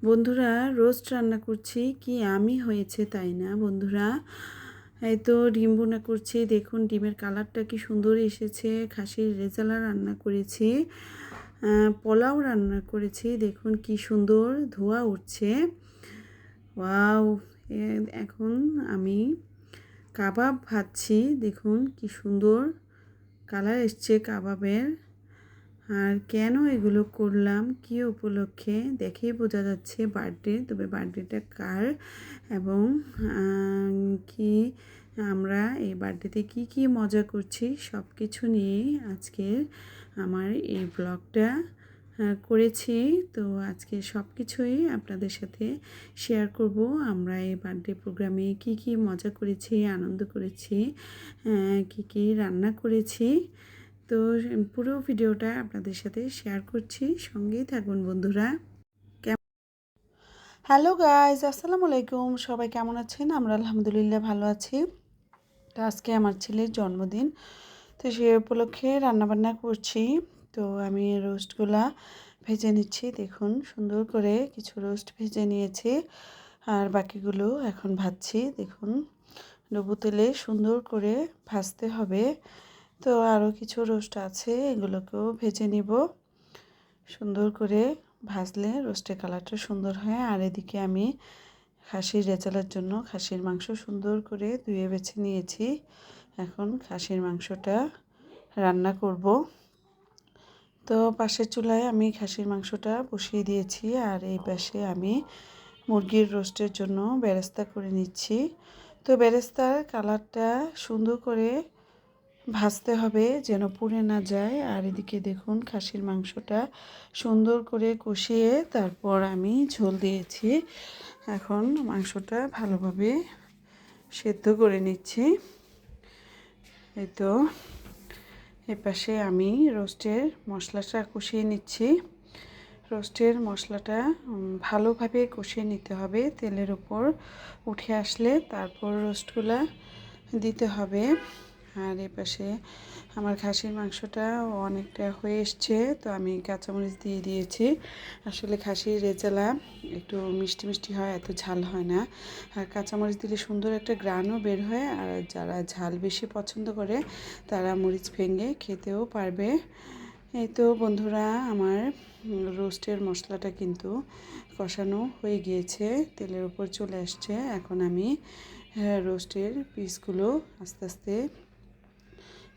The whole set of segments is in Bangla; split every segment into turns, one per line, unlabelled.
বন্ধুরা, রোস্ট রান্না করছি, কি আমি হয়েছে তাই না বন্ধুরা। এই তো ডিম ভুনা করছি, দেখুন ডিমের কালারটা কি সুন্দর এসেছে। খাসির রেজালা রান্না করেছি, পোলাও রান্না করেছি, দেখুন কি সুন্দর ধোঁয়া উঠছে। ওয়াও! এখন আমি কাবাব ভাজছি, দেখুন কি সুন্দর কালার এসছে কাবাবের। আর কেন এগুলো করলাম, কী উপলক্ষে দেখেই বোঝা যাচ্ছে বার্থডে। তবে বার্থডেটা কার এবং কি আমরা এই বার্থডেতে কি মজা করছি সব কিছু নিয়েই আজকের আমার এই ব্লগটা করেছি। তো আজকে সব কিছুই আপনাদের সাথে শেয়ার করব। আমরা এই বার্থডে প্রোগ্রামে কি মজা করেছি, আনন্দ করেছি, কি রান্না করেছি। তো পুরো ভিডিওটা আপনাদের সাথে শেয়ার করছি, সঙ্গেই থাকুন বন্ধুরা। হ্যালো গাইজ, আসসালামু আলাইকুম। সবাই কেমন আছেন? আমরা আলহামদুলিল্লাহ ভালো আছি। তো আজকে আমার ছেলের জন্মদিন, তো সে উপলক্ষে রান্নাবান্না করছি। তো আমি রোস্টগুলা ভেজে নিচ্ছি, দেখুন সুন্দর করে কিছু রোস্ট ভেজে নিয়েছি আর বাকিগুলো এখন ভাজছি। দেখুন ডুবো তেলে সুন্দর করে ভাজতে হবে। তো আরও কিছু রোস্ট আছে, এগুলোকেও ভেজে নিব। সুন্দর করে ভাজলে রোস্টের কালারটা সুন্দর হয়। আর এদিকে আমি খাসির রেজালার জন্য খাসির মাংস সুন্দর করে ধুয়ে বেছে নিয়েছি। এখন খাসির মাংসটা রান্না করব। তো পাশের চুলায় আমি খাসির মাংসটা বসিয়ে দিয়েছি, আর এই পাশে আমি মুরগির রোস্টের জন্য বেরেস্তা করে নিচ্ছি। তো বেরেস্তার কালারটা সুন্দর করে ভাজতে হবে যেন পুড়ে না যায়। আর এদিকে দেখুন খাসির মাংসটা সুন্দর করে কষিয়ে তারপর আমি ঝোল দিয়েছি। এখন মাংসটা ভালোভাবে সেদ্ধ করে নিচ্ছি। এই তো এপাশে আমি রোস্টের মশলাটা কষিয়ে নিচ্ছি। রোস্টের মশলাটা ভালোভাবে কষিয়ে নিতে হবে, তেলের উপর উঠে আসলে তারপর রোস্টগুলা দিতে হবে। আর এপাশে আমার খাসির মাংসটা অনেকটা হয়ে এসছে, তো আমি কাঁচামরিচ দিয়ে দিয়েছি। আসলে খাসির রেজালা একটু মিষ্টি মিষ্টি হয়, এত ঝাল হয় না। আর কাঁচামরিচ দিলে সুন্দর একটা গ্রানও বের হয়। আর যারা ঝাল বেশি পছন্দ করে তারা মরিচ ভেঙে খেতেও পারবে। এই তো বন্ধুরা, আমার রোস্টের মশলাটা কিন্তু কষানো হয়ে গিয়েছে, তেলের উপর চলে আসছে। এখন আমি রোস্টের পিসগুলো আস্তে আস্তে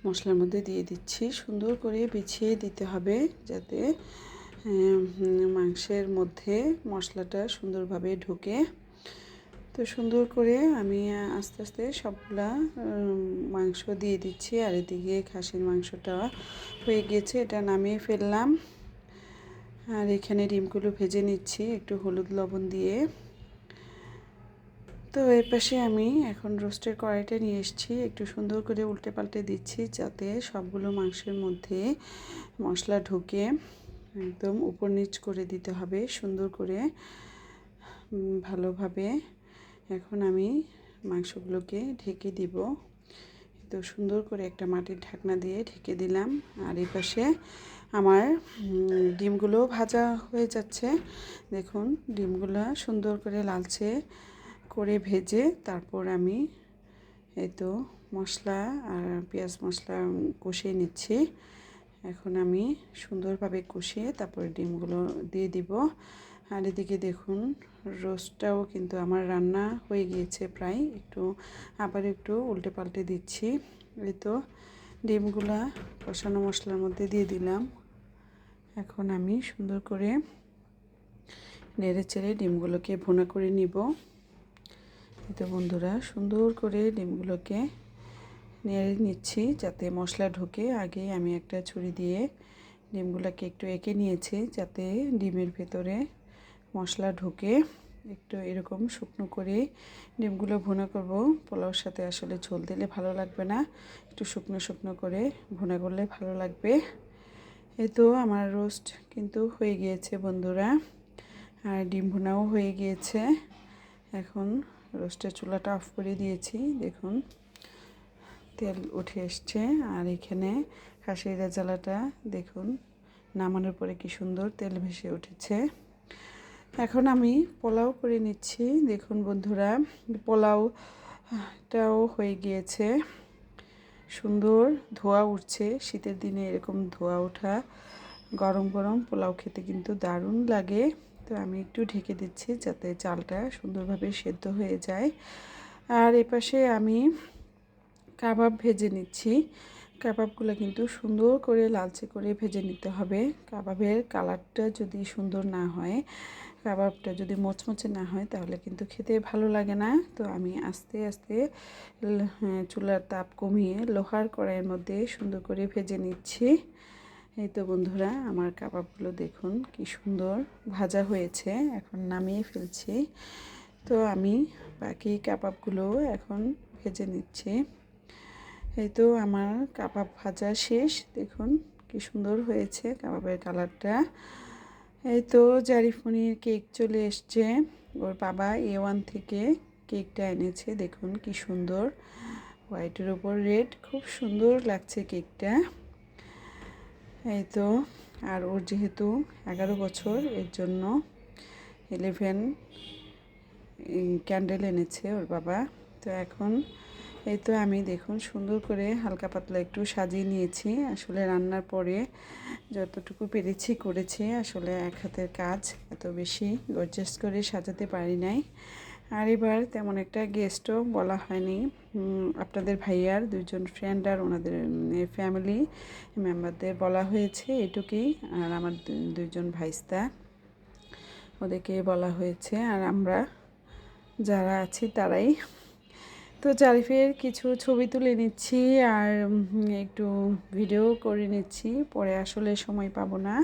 মশলার মধ্যে দিয়ে দিচ্ছি। সুন্দর করে বিছিয়ে দিতে হবে যাতে মাংসের মধ্যে মশলাটা সুন্দরভাবে ঢোকে। তো সুন্দর করে আমি আস্তে আস্তে সবগুলা মাংস দিয়ে দিচ্ছি। আর এদিকে খাসির মাংসটা হয়ে গিয়েছে, এটা নামিয়ে ফেললাম। আর এখানে ডিমগুলো ভেজে নিচ্ছি একটু হলুদ লবণ দিয়ে। তো এর পাশে আমি এখন রোস্টের কড়াইটা নিয়ে এসেছি, একটু সুন্দর করে উল্টে পাল্টে দিচ্ছি যাতে সবগুলো মাংসের মধ্যে মশলা ঢুকে। একদম উপর নিচ করে দিতে হবে সুন্দর করে ভালোভাবে। এখন আমি মাংসগুলোকে ঢেকে দিব। তো সুন্দর করে একটা মাটির ঢাকনা দিয়ে ঢেকে দিলাম। আর এই পাশে আমার ডিমগুলো ভাজা হয়ে যাচ্ছে। দেখুন ডিমগুলো সুন্দর করে লালচে করে ভেজে তারপর আমি এই তো মশলা আর পেঁয়াজ মশলা কষিয়ে নিচ্ছি। এখন আমি সুন্দরভাবে কষিয়ে তারপরে ডিমগুলো দিয়ে দিব। আর এদিকে দেখুন রোস্টটাও কিন্তু আমার রান্না হয়ে গিয়েছে প্রায়, আবার একটু উল্টে পাল্টে দিচ্ছি। এই তো ডিমগুলা কষানো মশলার মধ্যে দিয়ে দিলাম। এখন আমি সুন্দর করে নেড়ে চেড়ে ডিমগুলোকে ভুনা করে নিব। এই তো বন্ধুরা সুন্দর করে ডিমগুলোকে নেড়ে নিচ্ছি যাতে মশলা ঢোকে। আগেই আমি একটা ছুরি দিয়ে ডিমগুলোকে একটু এঁকে নিয়েছি যাতে ডিমের ভেতরে মশলা ঢোকে। একটু এরকম শুকনো করে ডিমগুলো ভুনা করব। পোলাওর সাথে আসলে ঝোল দিলে ভালো লাগবে না, একটু শুকনো শুকনো করে ভুনা করলে ভালো লাগবে। এই তো আমার রোস্ট কিন্তু হয়ে গিয়েছে বন্ধুরা, আর ডিম ভুনাও হয়ে গিয়েছে। এখন রোস্টের চুলাটা অফ করে দিয়েছি, দেখুন তেল উঠে এসছে। আর এখানে খাসির রেজালাটা দেখুন নামানোর পরে কি সুন্দর তেল ভেসে উঠেছে। এখন আমি পোলাও করে নিচ্ছি। দেখুন বন্ধুরা, পোলাওটাও হয়ে গিয়েছে, সুন্দর ধোয়া উঠছে। শীতের দিনে এরকম ধোয়া ওঠা গরম গরম পোলাও খেতে কিন্তু দারুণ লাগে। তো আমি একটু ঢেকে দিচ্ছি যাতে চালটা সুন্দরভাবে সেদ্ধ হয়ে যায়। আর এপাশে আমি কাবাব ভেজে নিচ্ছি। কাবাবগুলো কিন্তু সুন্দর করে লালচে করে ভেজে নিতে হবে। কাবাবের কালারটা যদি সুন্দর না হয়, কাবাবটা যদি মচমচে না হয়, তাহলে কিন্তু খেতে ভালো লাগে না। তো আমি আস্তে আস্তে চুলার তাপ কমিয়ে লোহার কড়াইয়ের মধ্যে সুন্দর করে ভেজে নিচ্ছি। এই তো বন্ধুরা, আমার কাবাবগুলো দেখুন কি সুন্দর ভাজা হয়েছে। এখন নামিয়ে ফেলছি। তো আমি বাকি কাবাবগুলো এখন ভেজে নিচ্ছি। এই তো আমার কাবাব ভাজা শেষ। দেখুন কি সুন্দর হয়েছে কাবাবের কালারটা। এই তো জারিফুনির কেক চলে এসছে। ওর বাবা A1 থেকে কেকটা এনেছে। দেখুন কি সুন্দর, হোয়াইটের ওপর রেড, খুব সুন্দর লাগছে কেকটা। এই তো, আর ওর যেহেতু 11 বছর, এর জন্য 11 ক্যান্ডেল এনেছে ওর বাবা। তো এখন এই তো আমি দেখুন সুন্দর করে হালকা পাতলা একটু সাজিয়ে নিয়েছি। আসলে রান্নার পরে যতটুকু পেরেছি করেছি। আসলে এক হাতের কাজ, এত বেশি গর্জাস করে সাজাতে পারি নাই। আর এবার তেমন একটা গেস্টও বলা হয়নি। আপনাদের ভাইয়ার 2জন ফ্রেন্ড আর ওনাদের ফ্যামিলি মেম্বারদের বলা হয়েছে, এটুকুই। আর আমার 2জন ভাইস্তা, ওদেরকে বলা হয়েছে। আর আমরা যারা আছি তারাই। তো জারিফের কিছু ছবি তুলে নিচ্ছি আর একটু ভিডিও করে নিচ্ছি। পরে আসলে সময় পাবো না।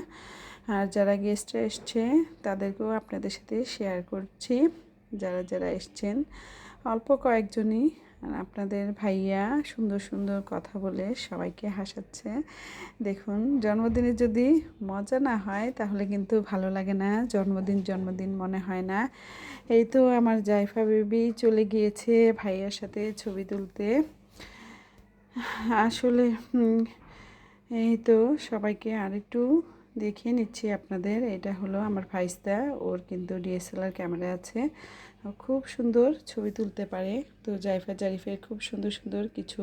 আর যারা গেস্টরা এসছে তাদেরকেও আপনাদের সাথে শেয়ার করছি। যারা যারা এসছেন অল্প কয়েকজনই। আর আপনাদের ভাইয়া সুন্দর সুন্দর কথা বলে সবাইকে হাসাচ্ছে। দেখুন, জন্মদিনে যদি মজা না হয় তাহলে কিন্তু ভালো লাগে না। জন্মদিন মনে হয় না। এই তো আমার জাইফা বেবি চলে গিয়েছে ভাইয়ার সাথে ছবি তুলতে। আসলে এই তো সবাইকে আরেকটু দেখিয়ে নিচ্ছি আপনাদের। এটা হলো আমার ভাইস্তা, ওর কিন্তু DSLR ক্যামেরা আছে, খুব সুন্দর ছবি তুলতে পারে। তো জাইফা জারিফের খুব সুন্দর সুন্দর কিছু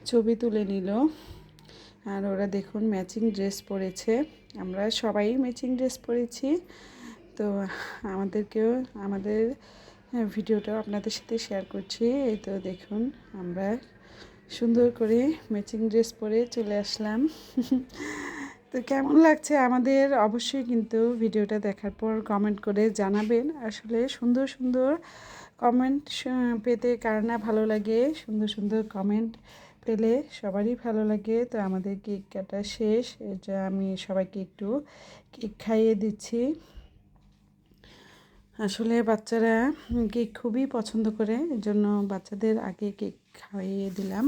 ছবি তুলে নিল। আর ওরা দেখুন ম্যাচিং ড্রেস পরেছে। আমরা সবাই ম্যাচিং ড্রেস পরেছি। তো আমাদের ভিডিওটাও আপনাদের সাথে শেয়ার করছি। এই তো দেখুন, আমরা সুন্দর করে ম্যাচিং ড্রেস পরে চলে আসলাম। তো কেমন লাগছে আমাদের অবশ্যই কিন্তু ভিডিওটা দেখার পর কমেন্ট করে জানাবেন। আসলে সুন্দর সুন্দর কমেন্ট পেতে কার না ভালো লাগে। সুন্দর সুন্দর কমেন্ট পেলে সবারই ভালো লাগে। তো আমাদের কেক কাটা শেষ। এটা আমি সবাইকে একটু কেক খাইয়ে দিচ্ছি। আসলে বাচ্চারা কেক খুবই পছন্দ করে, এর জন্য বাচ্চাদের আগে কেক খাইয়ে দিলাম।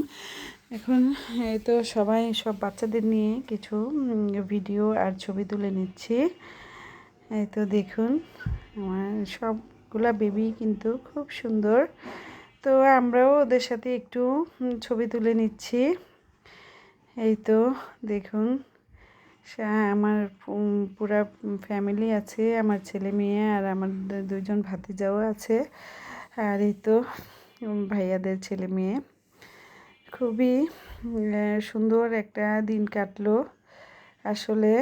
এখন এই তো সব বাচ্চাদের নিয়ে কিছু ভিডিও আর ছবি তুলে নিচ্ছি। এই তো দেখুন, আমার সবগুলা বেবি কিন্তু খুব সুন্দর। তো আমরাও ওদের সাথে একটু ছবি তুলে নিচ্ছি। এই তো দেখুন, আমার পুরা ফ্যামিলি আছে, আমার ছেলে মেয়ে আর আমার 2জন ভাতিজাও আছে। আর এই তো ভাইয়াদের ছেলে মেয়ে। খুবই সুন্দর একটা দিন কাটলো। আসলে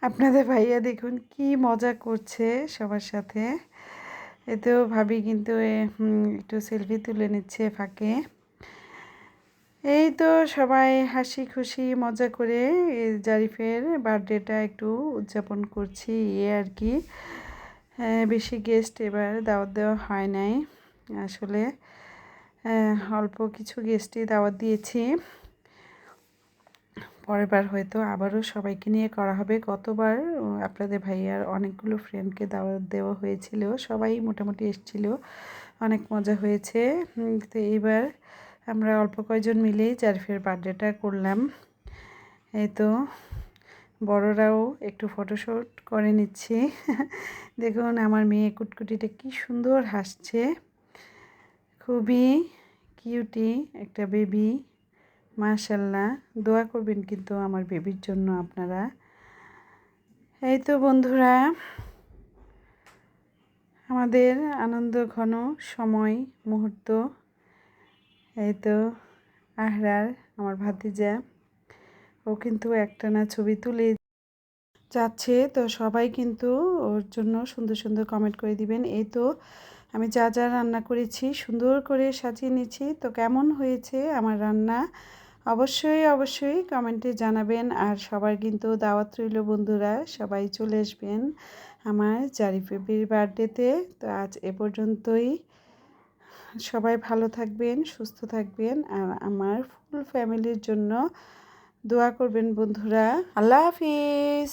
আপনাদের ভাইয়া দেখুন কি মজা করছে সবার সাথে। এতেও ভাবি কিন্তু একটু সেলফি তুলে নিচ্ছে ফাঁকে। এই তো সবাই হাসি খুশি মজা করে জারিফের বার্থডেটা একটু উদযাপন করছি, আর কি। বেশি গেস্ট এবার দাওয়াত দেওয়া হয় নাই। আসলে অল্প কিছু গেস্টই দাওয়াত দিয়েছি। পরের বার হয়তো আবারও সবাইকে নিয়ে করা হবে। গতবার আপনাদের ভাইয়ার অনেকগুলো ফ্রেন্ডকে দাওয়াত দেওয়া হয়েছিল, সবাই মোটামুটি এসেছিল, অনেক মজা হয়েছে। তো এইবার আমরা অল্প কয়েকজন মিলেই জারিফের বার্থডেটা করলাম। এই তো বড়রাও একটু ফটোশ্যুট করে নিচ্ছি। দেখুন আমার মেয়ে কুটকুটিটা কি সুন্দর হাসছে, খুবই কিউটি একটা বেবি। মাশাল্লাহ, দোয়া করবেন কিন্তু আমার বেবির জন্য আপনারা। এই তো বন্ধুরা, আমাদের আনন্দ ঘন সময় মুহূর্ত। এই তো আহরার আমার ভাতিজা, ও কিন্তু একটানা ছবি তুলে যাচ্ছে। তো সবাই কিন্তু ওর জন্য সুন্দর সুন্দর কমেন্ট করে দিবেন। এই তো আমি যা যা রান্না করেছি সুন্দর করে সাজিয়ে নিয়েছি। তো কেমন হয়েছে আমার রান্না অবশ্যই অবশ্যই কমেন্টে জানাবেন। আর সবার কিন্তু দাওয়াত রইল বন্ধুরা, সবাই চলে আসবেন আমার জারিফেবির বার্থডেতে। তো আজ এ পর্যন্তই। সবাই ভালো থাকবেন, সুস্থ থাকবেন, আর আমার ফুল ফ্যামিলির জন্য দোয়া করবেন বন্ধুরা। আল্লাহ হাফিজ।